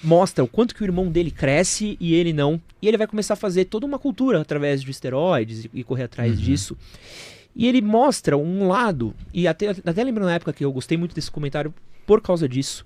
mostra o quanto que o irmão dele cresce e ele não. E ele vai começar a fazer toda uma cultura através de esteroides e correr atrás disso. E ele mostra um lado, e até lembro na época que eu gostei muito desse comentário por causa disso,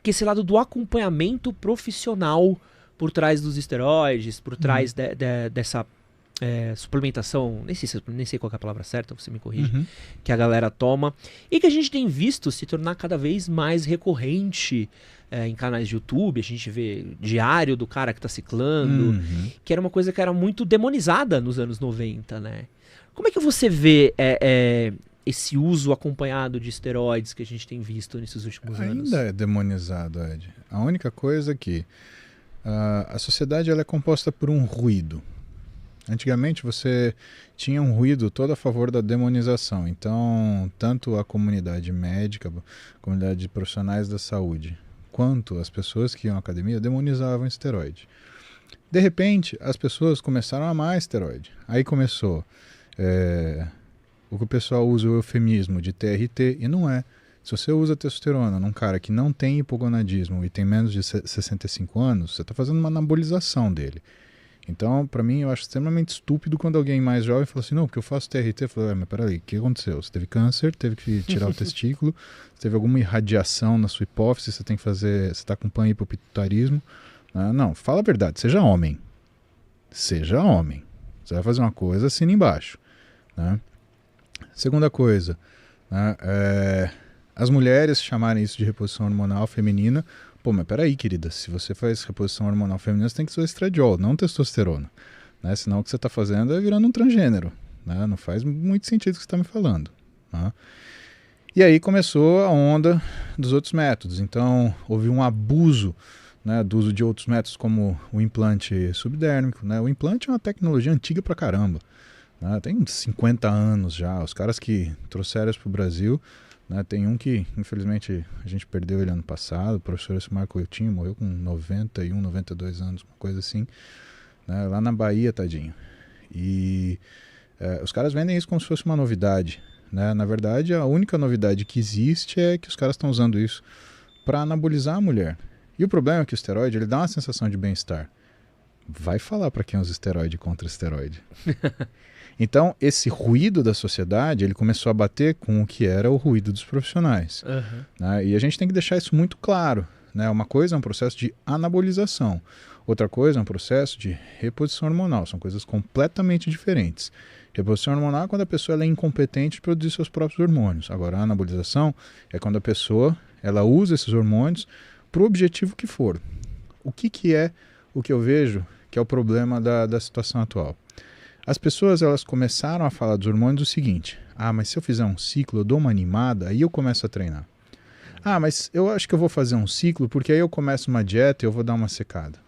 que esse lado do acompanhamento profissional por trás dos esteroides, por trás dessa suplementação, nem sei qual que é a palavra certa, você me corrige, que a galera toma, e que a gente tem visto se tornar cada vez mais recorrente em canais de YouTube. A gente vê diário do cara que tá ciclando, que era uma coisa que era muito demonizada nos anos 90, né? Como é que você vê esse uso acompanhado de esteroides que a gente tem visto nesses últimos anos? Ainda é demonizado, Ed. A única coisa é que a sociedade ela é composta por um ruído. Antigamente você tinha um ruído todo a favor da demonização. Então, tanto a comunidade médica, a comunidade de profissionais da saúde, quanto as pessoas que iam à academia demonizavam esteroide. De repente, as pessoas começaram a amar esteroide. Aí começou o que o pessoal usa o eufemismo de TRT, e não é. Se você usa testosterona num cara que não tem hipogonadismo e tem menos de 65 anos, você está fazendo uma anabolização dele. Então, para mim, eu acho extremamente estúpido quando alguém mais jovem fala assim, não, porque eu faço TRT. Eu falo, mas peraí, o que aconteceu? Você teve câncer, teve que tirar o testículo, você teve alguma irradiação na sua hipófise, você tem que fazer, você está com panhipopituitarismo. Não, fala a verdade, seja homem. Seja homem. Você vai fazer uma coisa, assina embaixo. Né? Segunda coisa, né, as mulheres chamarem isso de reposição hormonal feminina. Pô, mas peraí, querida, se você faz reposição hormonal feminina, você tem que usar estradiol, não testosterona. Né? Senão o que você está fazendo é virando um transgênero. Né? Não faz muito sentido o que você está me falando. Né? E aí começou a onda dos outros métodos. Então, houve um abuso, né, do uso de outros métodos, como o implante subdérmico. Né? O implante é uma tecnologia antiga pra caramba. Né? Tem uns 50 anos já. Os caras que trouxeram isso pro Brasil... Né, tem um que, infelizmente, a gente perdeu ele ano passado, o professor Marco Coutinho, morreu com 91, 92 anos, uma coisa assim, né, lá na Bahia, tadinho. E os caras vendem isso como se fosse uma novidade. Né? Na verdade, a única novidade que existe é que os caras estão usando isso para anabolizar a mulher. E o problema é que o esteroide, ele dá uma sensação de bem-estar. Vai falar para quem usa esteroide contra esteroide. Então, esse ruído da sociedade, ele começou a bater com o que era o ruído dos profissionais. Né? E a gente tem que deixar isso muito claro. Né? Uma coisa é um processo de anabolização. Outra coisa é um processo de reposição hormonal. São coisas completamente diferentes. Reposição hormonal é quando a pessoa ela é incompetente de produzir seus próprios hormônios. Agora, a anabolização é quando a pessoa ela usa esses hormônios para o objetivo que for. O que é o que eu vejo que é o problema da situação atual? As pessoas elas começaram a falar dos hormônios o seguinte: mas se eu fizer um ciclo, eu dou uma animada, aí eu começo a treinar. Mas eu acho que eu vou fazer um ciclo, porque aí eu começo uma dieta e eu vou dar uma secada.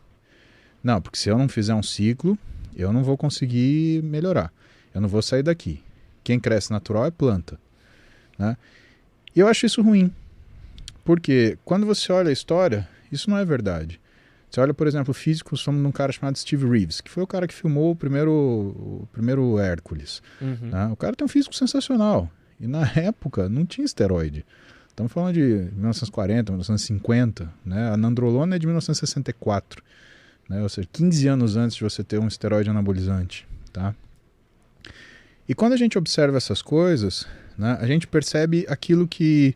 Não, porque se eu não fizer um ciclo, eu não vou conseguir melhorar. Eu não vou sair daqui. Quem cresce natural é planta. Né? E eu acho isso ruim. Porque quando você olha a história, isso não é verdade. Você olha, por exemplo, físicos, somos um cara chamado Steve Reeves, que foi o cara que filmou o primeiro Hércules. Né? O cara tem um físico sensacional. E na época não tinha esteroide. Estamos falando de 1940, 1950. Né? A nandrolona é de 1964. Né? Ou seja, 15 anos antes de você ter um esteroide anabolizante. Tá? E quando a gente observa essas coisas, né, a gente percebe aquilo que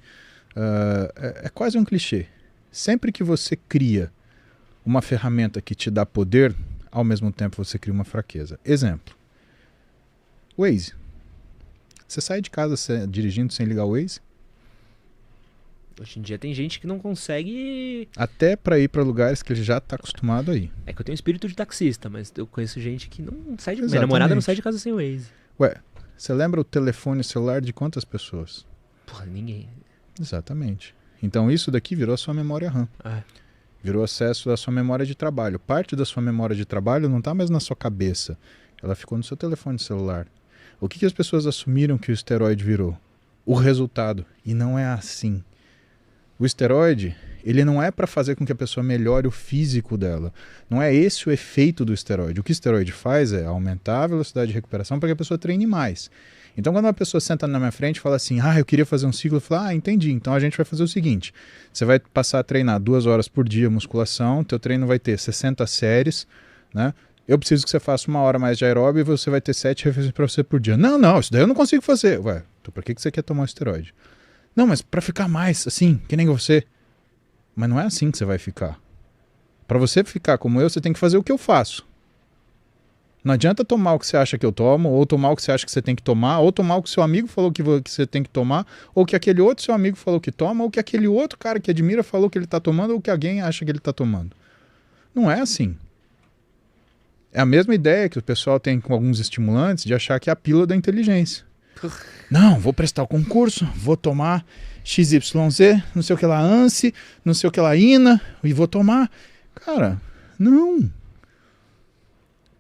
é quase um clichê. Sempre que você cria uma ferramenta que te dá poder, ao mesmo tempo você cria uma fraqueza. Exemplo. Waze. Você sai de casa dirigindo sem ligar o Waze? Hoje em dia tem gente que não consegue... Até para ir para lugares que ele já está acostumado a ir. É que eu tenho espírito de taxista, mas eu conheço gente que não sai de... Minha namorada não sai de casa sem o Waze. Ué, você lembra o telefone celular de quantas pessoas? Porra, ninguém. Exatamente. Então isso daqui virou a sua memória RAM. Virou acesso à sua memória de trabalho. Parte da sua memória de trabalho não está mais na sua cabeça. Ela ficou no seu telefone celular. O que as pessoas assumiram que o esteroide virou? O resultado. E não é assim. O esteroide, ele não é para fazer com que a pessoa melhore o físico dela. Não é esse o efeito do esteroide. O que o esteroide faz é aumentar a velocidade de recuperação para que a pessoa treine mais. Então, quando uma pessoa senta na minha frente e fala assim, eu queria fazer um ciclo, eu falo, entendi, então a gente vai fazer o seguinte, você vai passar a treinar 2 horas por dia musculação, teu treino vai ter 60 séries, né? Eu preciso que você faça 1 hora mais de aeróbio e você vai ter 7 refeições para você por dia. Não, isso daí eu não consigo fazer. Ué, então por que você quer tomar um esteroide? Não, mas para ficar mais assim, que nem você. Mas não é assim que você vai ficar. Para você ficar como eu, você tem que fazer o que eu faço. Não adianta tomar o que você acha que eu tomo, ou tomar o que você acha que você tem que tomar, ou tomar o que seu amigo falou que você tem que tomar, ou que aquele outro seu amigo falou que toma, ou que aquele outro cara que admira falou que ele está tomando, ou que alguém acha que ele está tomando. Não é assim. É a mesma ideia que o pessoal tem com alguns estimulantes de achar que é a pílula da inteligência. Não, vou prestar o concurso, vou tomar XYZ, não sei o que lá, ANSI, não sei o que lá, INA, e vou tomar. Cara, não.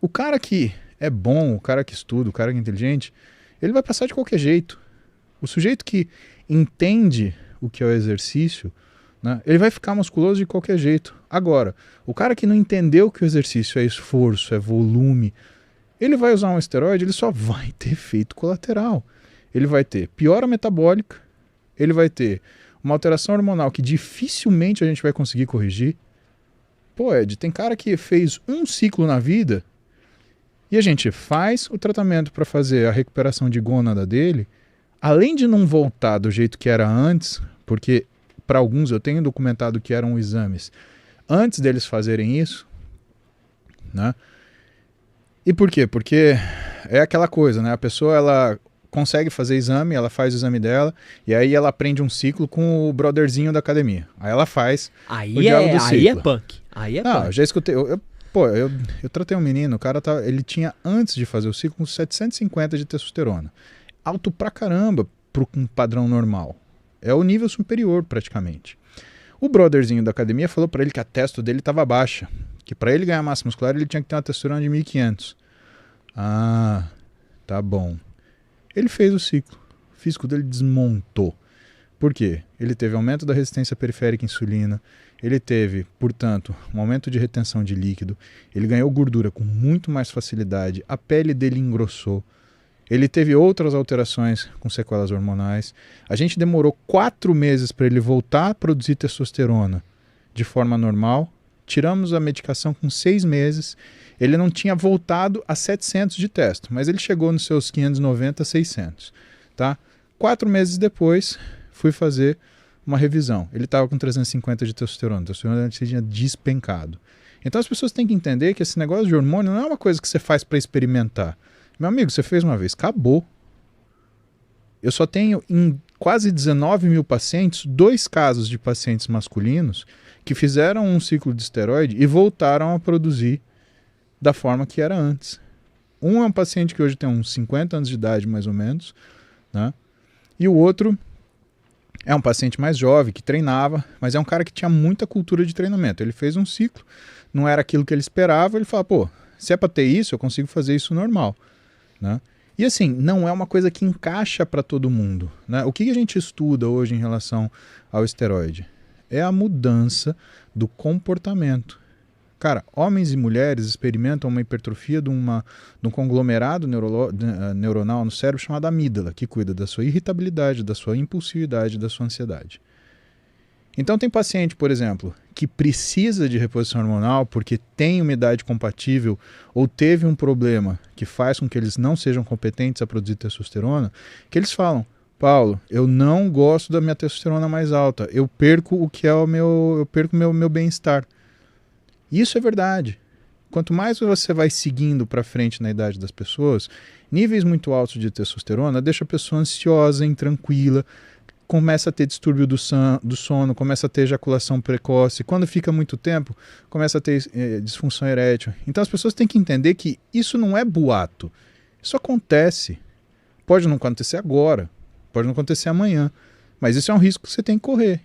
O cara que é bom, o cara que estuda, o cara que é inteligente, ele vai passar de qualquer jeito. O sujeito que entende o que é o exercício, né, ele vai ficar musculoso de qualquer jeito. Agora, o cara que não entendeu que o exercício é esforço, é volume, ele vai usar um esteroide, ele só vai ter efeito colateral. Ele vai ter piora metabólica, ele vai ter uma alteração hormonal que dificilmente a gente vai conseguir corrigir. Pô, Ed, tem cara que fez um ciclo na vida e a gente faz o tratamento para fazer a recuperação de gônada dele, além de não voltar do jeito que era antes, porque para alguns eu tenho documentado que eram exames antes deles fazerem isso, né? E por quê? Porque é aquela coisa, né? A pessoa, ela consegue fazer exame, ela faz o exame dela, e aí ela aprende um ciclo com o brotherzinho da academia. Aí ela faz o diabo do ciclo. Aí é punk. Aí é punk. Eu já escutei... Eu tratei um menino, o cara ele tinha, antes de fazer o ciclo, 750 de testosterona. Alto pra caramba para um padrão normal. É o nível superior, praticamente. O brotherzinho da academia falou para ele que a testo dele estava baixa, que para ele ganhar massa muscular ele tinha que ter uma testosterona de 1500. Ah, tá bom. Ele fez o ciclo. O físico dele desmontou. Por quê? Ele teve aumento da resistência periférica à insulina, ele teve, portanto, um aumento de retenção de líquido, ele ganhou gordura com muito mais facilidade, a pele dele engrossou, ele teve outras alterações com sequelas hormonais. A gente demorou 4 meses para ele voltar a produzir testosterona de forma normal, tiramos a medicação com 6 meses, ele não tinha voltado a 700 de testo, mas ele chegou nos seus 590, 600, tá? 4 meses depois, fui fazer uma revisão. Ele estava com 350 de testosterona. A testosterona tinha despencado. Então as pessoas têm que entender que esse negócio de hormônio não é uma coisa que você faz para experimentar. Meu amigo, você fez uma vez, acabou. Eu só tenho em quase 19 mil pacientes, 2 casos de pacientes masculinos que fizeram um ciclo de esteroide e voltaram a produzir da forma que era antes. Um é um paciente que hoje tem uns 50 anos de idade, mais ou menos, né? E o outro é um paciente mais jovem, que treinava, mas é um cara que tinha muita cultura de treinamento. Ele fez um ciclo, não era aquilo que ele esperava, ele falou, pô, se é para ter isso, eu consigo fazer isso normal, né? E assim, não é uma coisa que encaixa para todo mundo, né? O que a gente estuda hoje em relação ao esteroide? É a mudança do comportamento. Cara, homens e mulheres experimentam uma hipertrofia de um conglomerado neuronal no cérebro chamado amígdala, que cuida da sua irritabilidade, da sua impulsividade, da sua ansiedade. Então tem paciente, por exemplo, que precisa de reposição hormonal porque tem uma idade compatível ou teve um problema que faz com que eles não sejam competentes a produzir testosterona, que eles falam, Paulo, eu não gosto da minha testosterona mais alta, eu perco o que é meu bem-estar. Isso é verdade. Quanto mais você vai seguindo para frente na idade das pessoas, níveis muito altos de testosterona deixa a pessoa ansiosa, intranquila, começa a ter distúrbio do sono, começa a ter ejaculação precoce. Quando fica muito tempo, começa a ter disfunção erétil. Então as pessoas têm que entender que isso não é boato. Isso acontece. Pode não acontecer agora, pode não acontecer amanhã, mas isso é um risco que você tem que correr.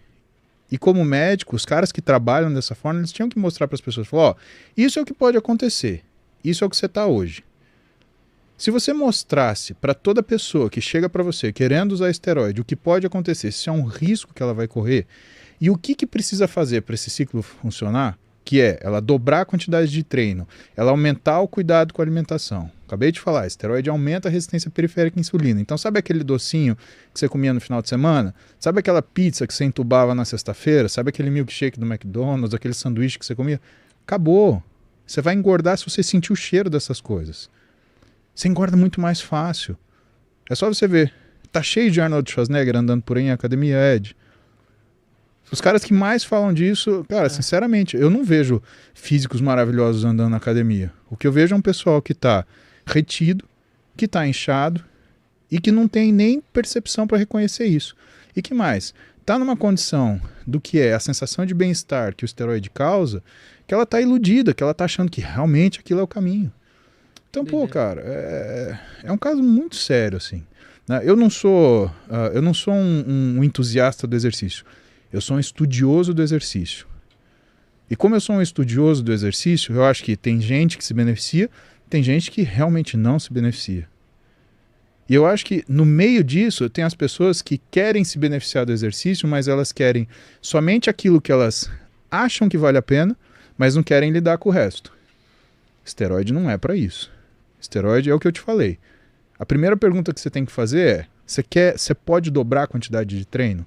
E como médico, os caras que trabalham dessa forma, eles tinham que mostrar para as pessoas, falar, ó, isso é o que pode acontecer, isso é o que você está hoje. Se você mostrasse para toda pessoa que chega para você querendo usar esteroide o que pode acontecer, se é um risco que ela vai correr, e o que precisa fazer para esse ciclo funcionar, que é ela dobrar a quantidade de treino, ela aumentar o cuidado com a alimentação, Acabei de falar, esteroide aumenta a resistência periférica à insulina. Então sabe aquele docinho que você comia no final de semana? Sabe aquela pizza que você entubava na sexta-feira? Sabe aquele milkshake do McDonald's, aquele sanduíche que você comia? Acabou. Você vai engordar se você sentir o cheiro dessas coisas. Você engorda muito mais fácil. É só você ver. Tá cheio de Arnold Schwarzenegger andando por aí em academia, Ed. Os caras que mais falam disso, cara, sinceramente, eu não vejo físicos maravilhosos andando na academia. O que eu vejo é um pessoal que tá retido, que tá inchado e que não tem nem percepção para reconhecer isso. E que mais? Tá numa condição do que é a sensação de bem-estar que o esteroide causa, que ela tá iludida, que ela tá achando que realmente aquilo é o caminho. Então, pô, cara, é um caso muito sério, assim. Eu não sou um entusiasta do exercício. Eu sou um estudioso do exercício. E como eu sou um estudioso do exercício, eu acho que tem gente que se beneficia, tem gente que realmente não se beneficia. E eu acho que no meio disso tem as pessoas que querem se beneficiar do exercício, mas elas querem somente aquilo que elas acham que vale a pena, mas não querem lidar com o resto. Esteroide não é para isso. Esteroide é o que eu te falei. A primeira pergunta que você tem que fazer é: você pode dobrar a quantidade de treino?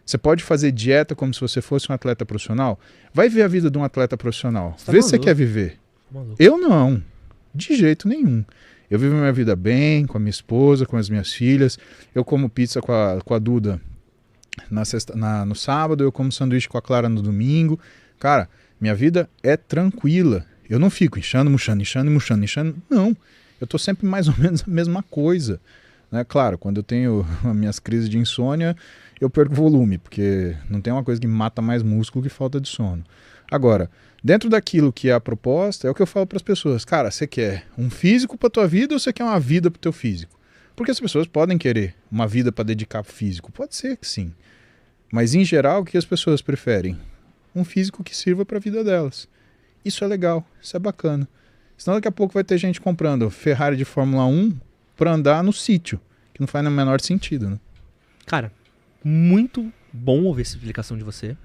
Você pode fazer dieta como se você fosse um atleta profissional? Vai ver a vida de um atleta profissional. Vê se você quer viver. Eu não. De jeito nenhum. Eu vivo minha vida bem, com a minha esposa, com as minhas filhas. Eu como pizza com a Duda no sábado. Eu como sanduíche com a Clara no domingo. Cara, minha vida é tranquila. Eu não fico inchando, murchando. Não. Eu tô sempre mais ou menos a mesma coisa. Né? Claro, quando eu tenho as minhas crises de insônia, eu perco volume, porque não tem uma coisa que mata mais músculo que falta de sono. Agora, dentro daquilo que é a proposta, é o que eu falo para as pessoas. Cara, você quer um físico para tua vida ou você quer uma vida para o teu físico? Porque as pessoas podem querer uma vida para dedicar pro físico. Pode ser que sim. Mas, em geral, o que as pessoas preferem? Um físico que sirva para a vida delas. Isso é legal, isso é bacana. Senão daqui a pouco vai ter gente comprando Ferrari de Fórmula 1 para andar no sítio, que não faz no menor sentido, né? Cara, muito bom ouvir essa explicação de você.